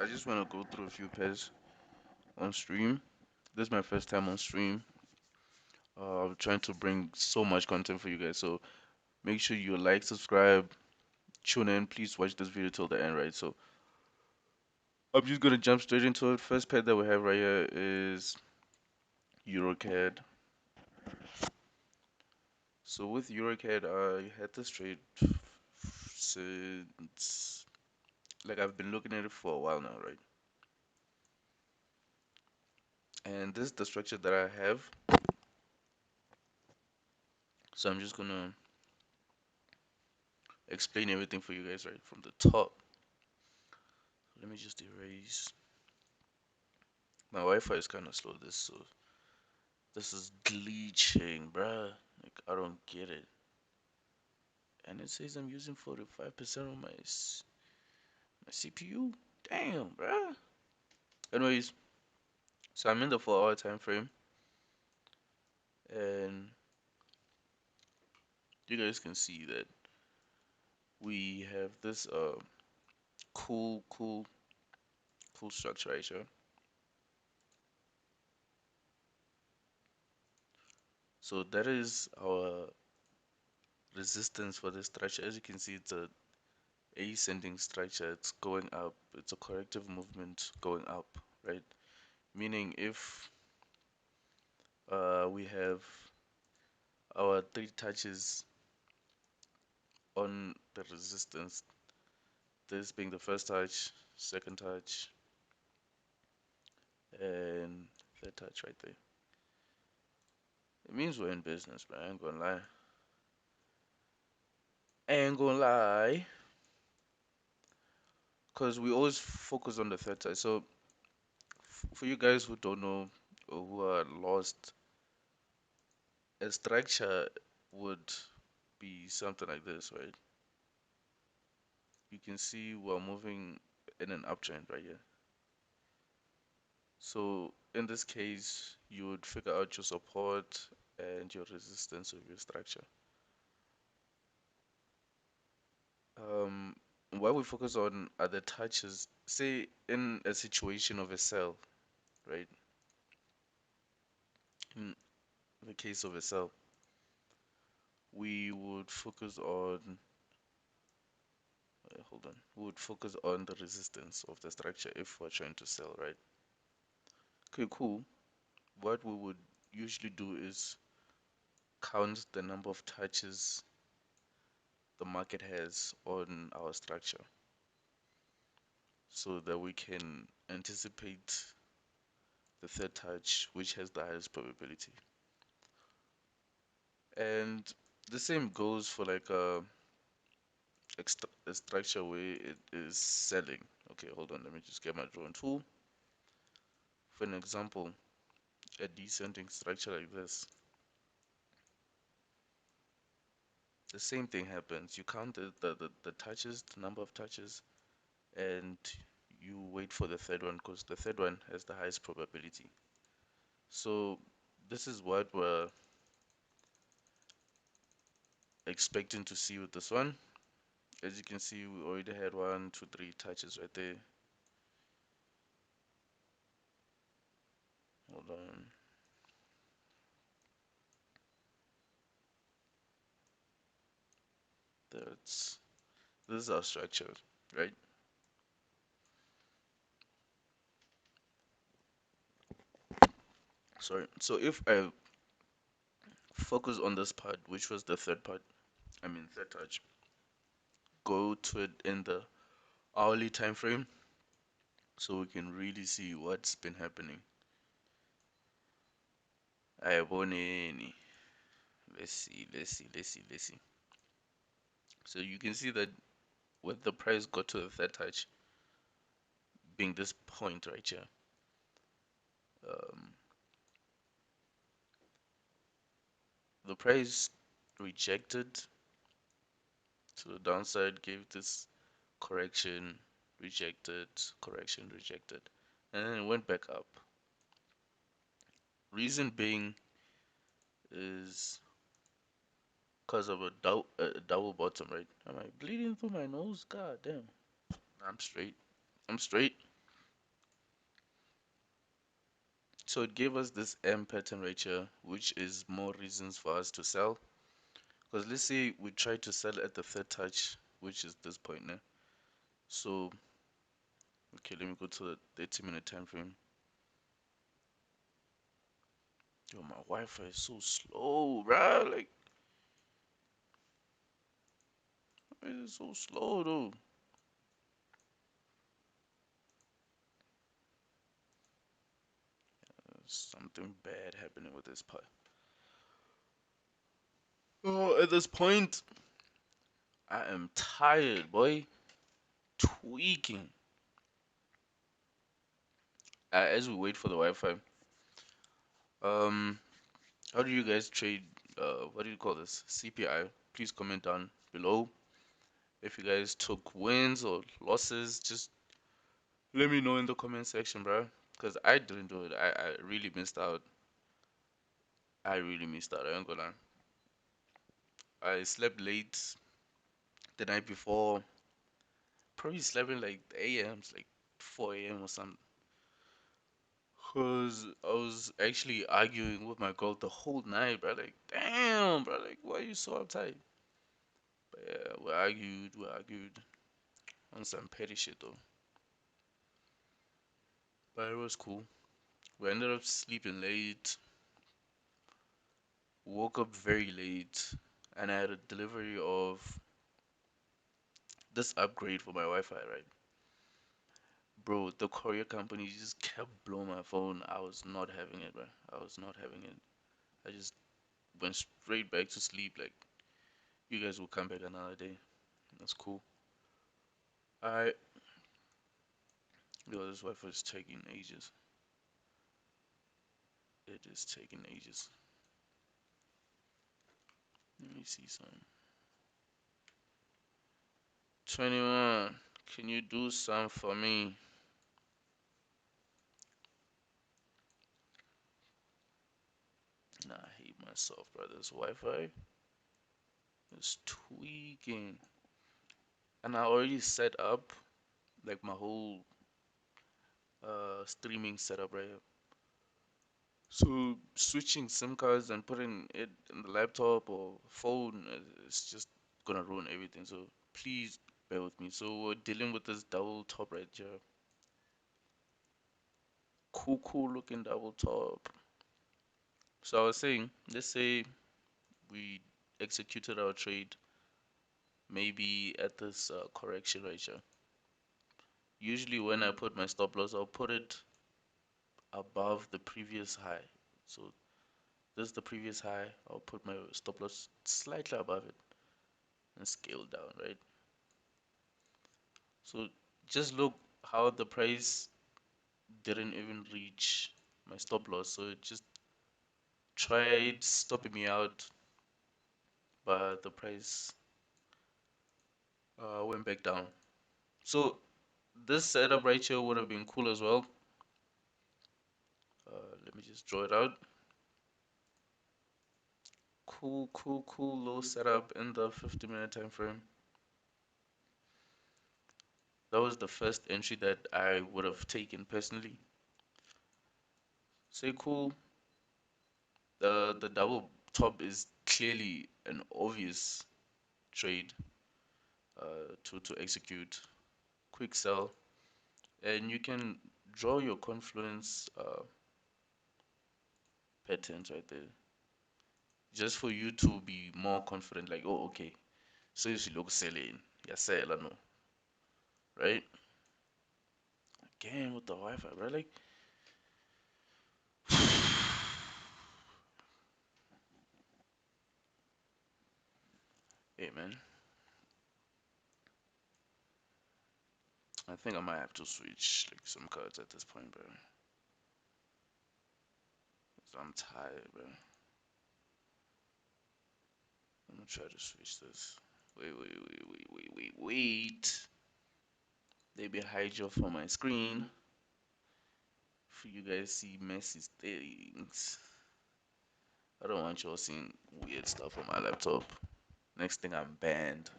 I just want to go through a few pairs on stream. This is my first time on stream. I'm trying to bring so much content for you guys, so make sure you like, subscribe, tune in. Please watch this video till the end, right? So I'm just gonna jump straight into it. First pair that we have right here is EuroCAD. So with EuroCAD, I had this trade since like I've been looking at it for a while now, right? And this is the structure that I have. So I'm just gonna explain everything for you guys right from the top. Let me just erase. My Wi-Fi is kind of slow. This is glitching, bruh. Like I don't get it. And it says I'm using 45% of my CPU. Damn, bruh. Anyways, so I'm in the 4 hour time frame, and you guys can see that we have this cool structure right here. So that is our resistance for this structure. As you can see, it's a ascending structure. It's going up. It's a corrective movement going up, right? Meaning if we have our three touches on the resistance, this being the first touch, second touch, and third touch right there. It means we're in business, man. I ain't gonna lie. I ain't gonna lie. Because we always focus on the third touch. So, for you guys who don't know or who are lost, a structure would be something like this, right? You can see we're moving in an uptrend right here. So in this case, you would figure out your support and your resistance of your structure. Um, what we focus on are the touches. Say in a situation of a sell, right? In the case of a sell, we would focus on, hold on, we would focus on the resistance of the structure if we're trying to sell, right? Okay, cool. What we would usually do is count the number of touches the market has on our structure so that we can anticipate the third touch which has the highest probability. And the same goes for like a structure where it is selling. Okay, hold on, let me just get my drawing tool. For an example, a descending structure like this, the same thing happens. You count the touches, the number of touches, and you wait for the third one because the third one has the highest probability. So this is what we're expecting to see with this one. As you can see, we already had 1, 2, 3 touches right there. Hold on. That's this is our structure, right? Sorry. So if I focus on this part, which was the third part, I mean third touch, go to it in the hourly time frame so we can really see what's been happening. I want any. Let's see. So you can see that when the price got to the third touch, being this point right here, um, the price rejected to the downside, gave this correction, rejected, correction, rejected, and then it went back up. Reason being is because of a double bottom, right? Am I bleeding through my nose? God damn. I'm straight. I'm straight. So it gave us this M pattern right here, which is more reasons for us to sell. Because let's say we try to sell at the third touch, which is this point now. So, okay, let me go to the 30-minute time frame. Yo, my Wi-Fi is so slow, bro. Like, why is it so slow, though? There's something bad happening with this part. Oh, at this point, I am tired, boy. Tweaking. As we wait for the Wi-Fi, um, how do you guys trade? What do you call this? CPI. Please comment down below if you guys took wins or losses. Just let me know in the comment section, bro. Cause I didn't do it. I really missed out. I really missed out. I ain't gonna lie. I slept late the night before. Probably slept in like a.m.s, like 4 a.m. or something. Cause I was actually arguing with my girl the whole night, bro. Like, damn, bro. Like, why are you so uptight? But yeah, we argued on some petty shit though. But it was cool. We ended up sleeping late, woke up very late, and I had a delivery of this upgrade for my Wi-Fi, right? Bro, the courier company just kept blowing my phone. I was not having it, bro. I was not having it. I just went straight back to sleep. Like, you guys will come back another day. That's cool. I Yo, this Wi-Fi is taking ages. It is taking ages. Let me see some. 21. Can you do some for me? Nah, I hate myself, bro. This Wi-Fi is tweaking. And I already set up like my whole streaming setup right here. So switching SIM cards and putting it in the laptop or phone is just gonna ruin everything. So please bear with me. So we're dealing with this double top right here. Cool looking double top. So I was saying, let's say we executed our trade maybe at this correction right here. Usually when I put my stop loss, I'll put it above the previous high. So this is the previous high. I'll put my stop loss slightly above it and scale down, right? So just look how the price didn't even reach my stop loss. So it just tried stopping me out, but the price went back down. So this setup right here would have been cool as well. Let me just draw it out. Cool little setup in the 50-minute time frame. That was the first entry that I would have taken personally. Say cool. The double top is clearly an obvious trade to execute. Quick sell, and you can draw your confluence patterns right there, just for you to be more confident. Like, oh, okay, so if you look selling, yeah, sell, no, right? Again with the Wi-Fi, bro. Like, hey, man, I think I might have to switch like some cards at this point, bro. 'Cause I'm tired, bro. I'm gonna try to switch this. Wait. They be hide from my screen for you guys see messy things. I don't want y'all seeing weird stuff on my laptop. Next thing I'm banned.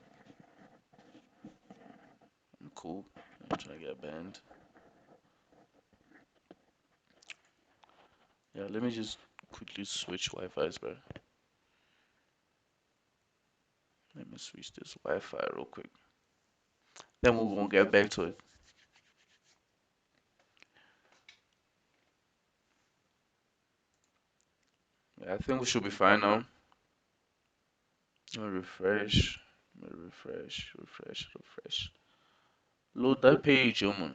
I'm cool. I'm trying to get banned. Yeah, let me just quickly switch Wi-Fi's, bro. Let me switch this Wi-Fi real quick. Then we're gonna get back to it. Yeah, I think we should be fine now. Let me refresh. Let me refresh. Load that page, yo, man.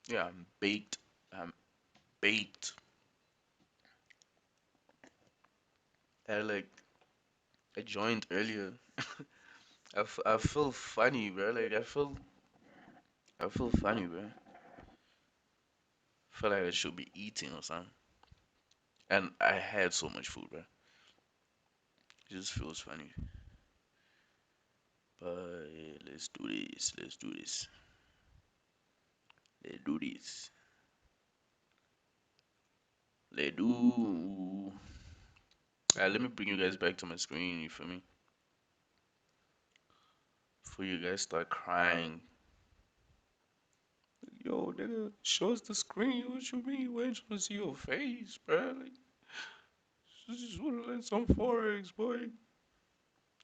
Yeah, I'm baked. I'm baked. I joined earlier. I feel funny, bro. I feel funny, bro. Feel like I should be eating or something. And I had so much food, bro. It just feels funny. But yeah, let's do this. Let's do this. Let's do this. Let's do. Let me bring you guys back to my screen. You feel me? Before you guys start crying. Yo, nigga, show us the screen. What you mean? We ain't trying to see your face, bro. Like, just wanna learn some forex, boy.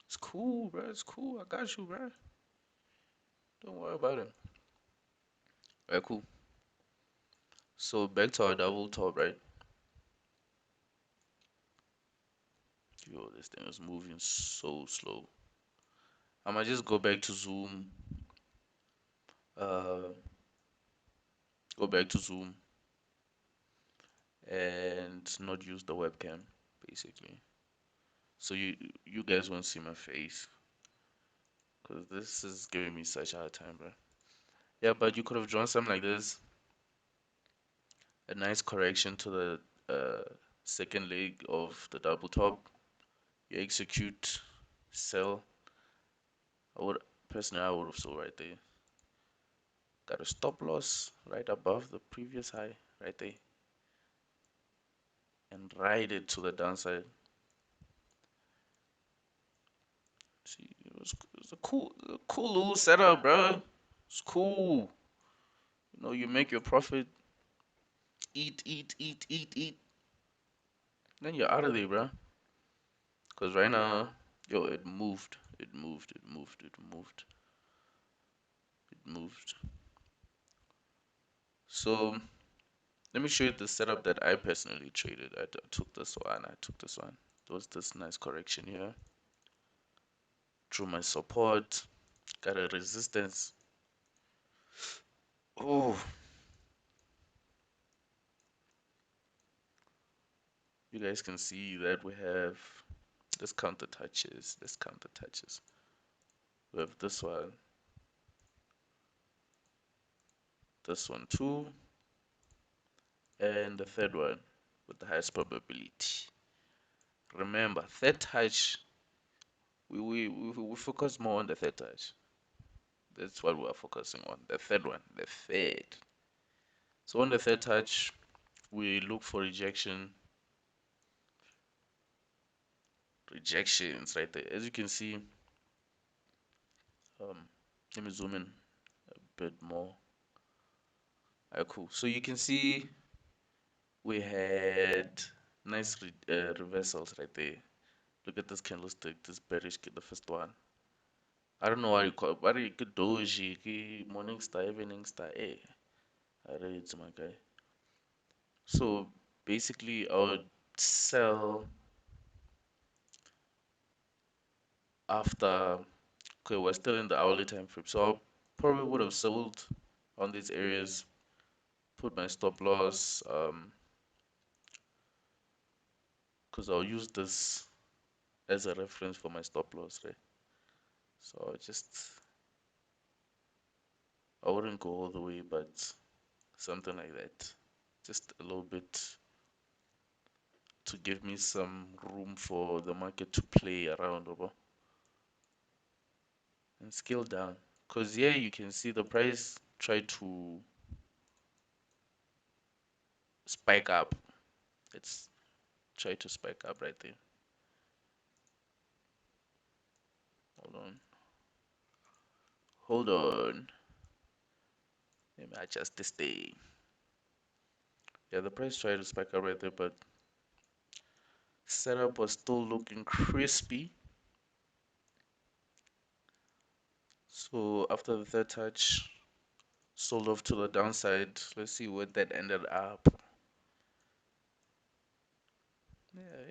It's cool, bro. It's cool. I got you, bro. Don't worry about it. Alright, cool. So back to our double top, right? Yo, this thing is moving so slow. I might just go back to Zoom. Uh, go back to Zoom and not use the webcam, basically. So you guys won't see my face, cause this is giving me such a hard time, bro. Yeah, but you could have drawn something like this, a nice correction to the second leg of the double top. You execute, sell. I would personally, I would have sold right there. Got a stop loss right above the previous high, right there, and ride it to the downside. See, it was a cool little setup, bro. It's cool. You know, you make your profit, eat, then you're out of there, bro. Cause right now, yo, it moved. So let me show you the setup that I personally traded. I took this one. I took this one. There was this nice correction here. Drew my support. Got a resistance. Oh, you guys can see that we have this counter touches. This counter touches. We have this one too, and the third one with the highest probability. Remember, third touch. We focus more on the third touch. That's what we are focusing on. The third one, the third. So on the third touch, we look for rejections right there. As you can see, um, let me zoom in a bit more. Alright, cool. So you can see we had nice reversals right there. Look at this candlestick, this bearish, the first one. I don't know what you call it. What you could doji, morning star, evening star. Hey, I read it, my guy. So basically, I would sell after. Okay, we're still in the hourly time frame, so I probably would have sold on these areas, put my stop loss, because I'll use this as a reference for my stop loss, right? So I wouldn't go all the way, but something like that, just a little bit to give me some room for the market to play around over and scale down. Because here you can see the price try to spike up. It's try to spike up right there. Hold on. Hold on. Let me adjust this thing. Yeah, the price tried to spike up right there, but setup was still looking crispy. So after the third touch, sold off to the downside. Let's see what that ended up.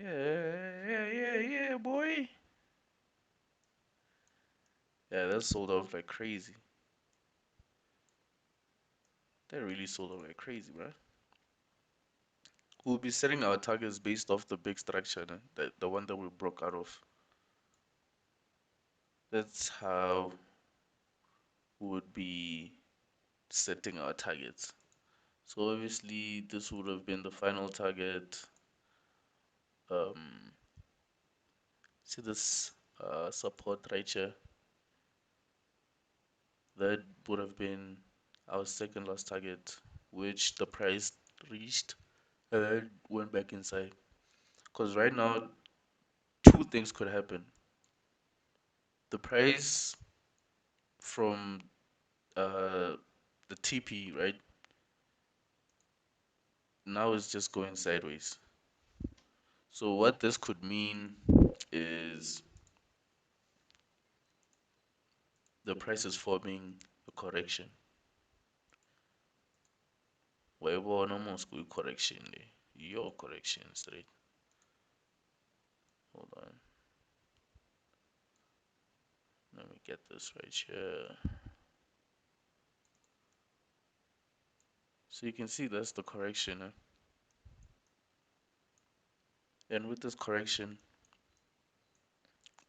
Yeah, boy. Yeah, that sold off like crazy. That really sold off like crazy, bro. We'll be setting our targets based off the big structure, the one that we broke out of. That's how we would be setting our targets. So obviously, this would have been the final target. Um, See this support right here. That would have been our second last target, which the price reached and then went back inside. Because right now, two things could happen. The price from the TP, right, now is just going sideways. So what this could mean is the price is forming a correction. Whatever normal school correction there. Your correction straight. Hold on. Let me get this right here. So you can see that's the correction. And with this correction,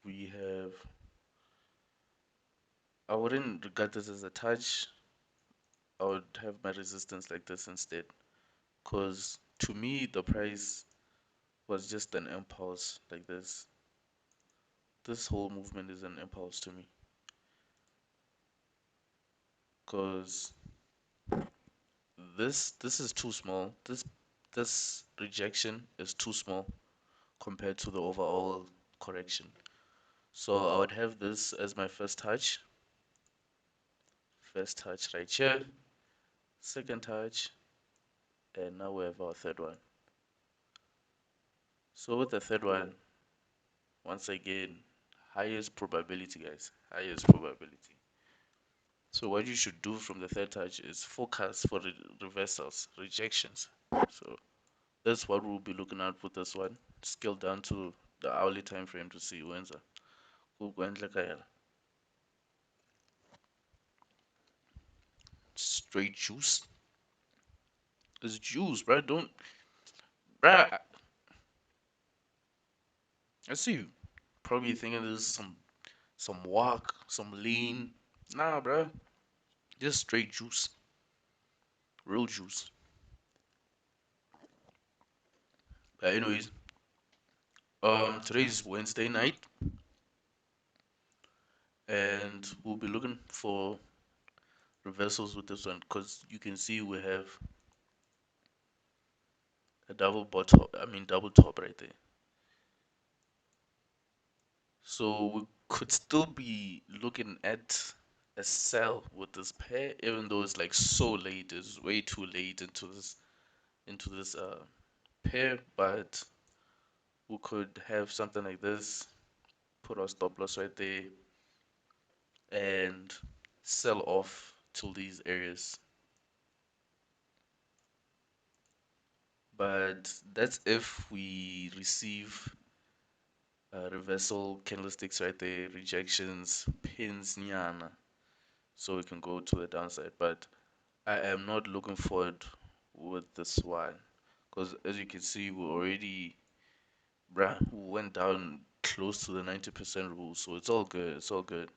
we have, I wouldn't regard this as a touch. I would have my resistance like this instead. Because to me, the price was just an impulse like this. This whole movement is an impulse to me. Because this is too small. This rejection is too small compared to the overall correction. So I would have this as my first touch. First touch right here. Second touch. And now we have our third one. So with the third one, once again, highest probability, guys. Highest probability. So what you should do from the third touch is focus for reversals, rejections. So that's what we'll be looking at with this one. Scale down to the hourly time frame to see when's straight juice. It's juice, bro. Don't, bro. I see you probably thinking this is some walk, some lean. Nah, bro. Just straight juice, real juice. But anyways, today's Wednesday night, and we'll be looking for reversals with this one because you can see we have a double bottom. I mean double top right there. So we could still be looking at a sell with this pair, even though it's like so late. It's way too late into this pair, but we could have something like this, put our stop loss right there, and sell off to these areas. But that's if we receive reversal candlesticks right there, rejections, pins, nyana, so we can go to the downside. But I am not looking forward with this one because as you can see, we already went down close to the 90% rule, so it's all good. It's all good.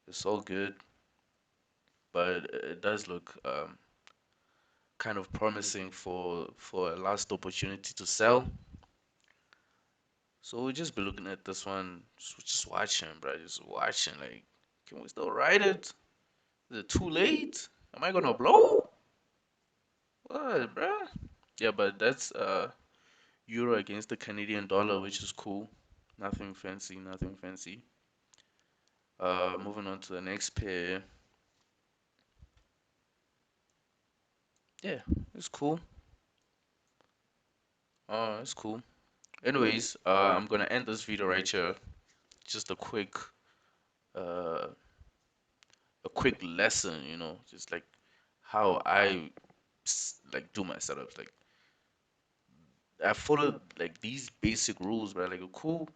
It's all good, but it does look kind of promising for a last opportunity to sell. So we'll just be looking at this one, just watching, bro, just watching. Like, can we still ride it? Is it too late? Am I gonna blow? What, bro? Yeah, but that's euro against the Canadian dollar, which is cool. Nothing fancy, nothing fancy. Moving on to the next pair. Yeah, it's cool. It's cool. Anyways, I'm gonna end this video right here. Just uh, a quick lesson, just like how like do my setups. Like I followed like these basic rules, but like cool.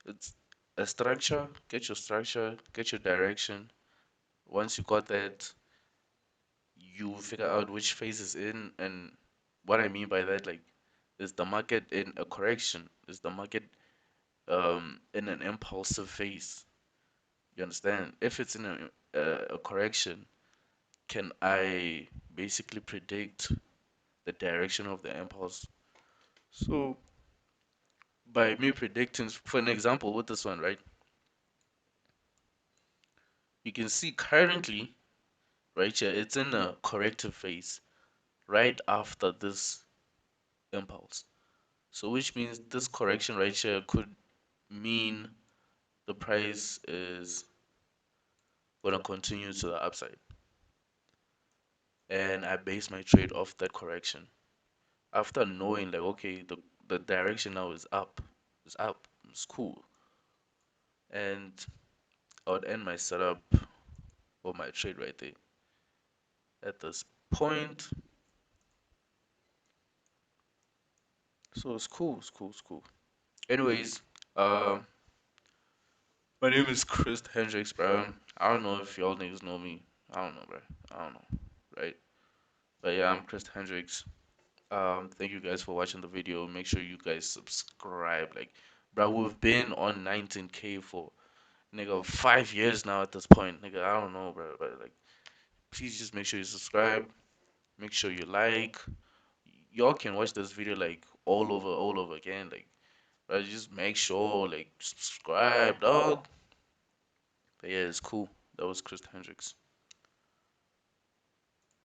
It's a structure. Get your structure. Get your direction. Once you got that, you figure out which phase is in, and what I mean by that, like, is the market in a correction? Is the market in an impulsive phase? You understand? If it's in a correction, can I basically predict the direction of the impulse? So by me predicting, for an example, with this one, right? You can see currently, right here, it's in a corrective phase right after this impulse. So which means this correction right here could mean the price is gonna continue to the upside. And I base my trade off that correction. After knowing like okay, the direction now is up. It's up. It's cool. And I would end my setup or my trade right there. At this point. So it's cool, it's cool, it's cool. Anyways, my name is Chris Hendricks, bro. I don't know if y'all niggas know me. I don't know, bro. I don't know, right? But yeah, I'm Chris Hendricks. Thank you guys for watching the video. Make sure you guys subscribe. Like, bro, we've been on 19K for nigga 5 years now at this point. Nigga, I don't know, bro. But like, please just make sure you subscribe. Make sure you like. Y'all can watch this video like all over again. Like, bro, just make sure like subscribe, dog. But yeah, it's cool. That was Chris Hendricks.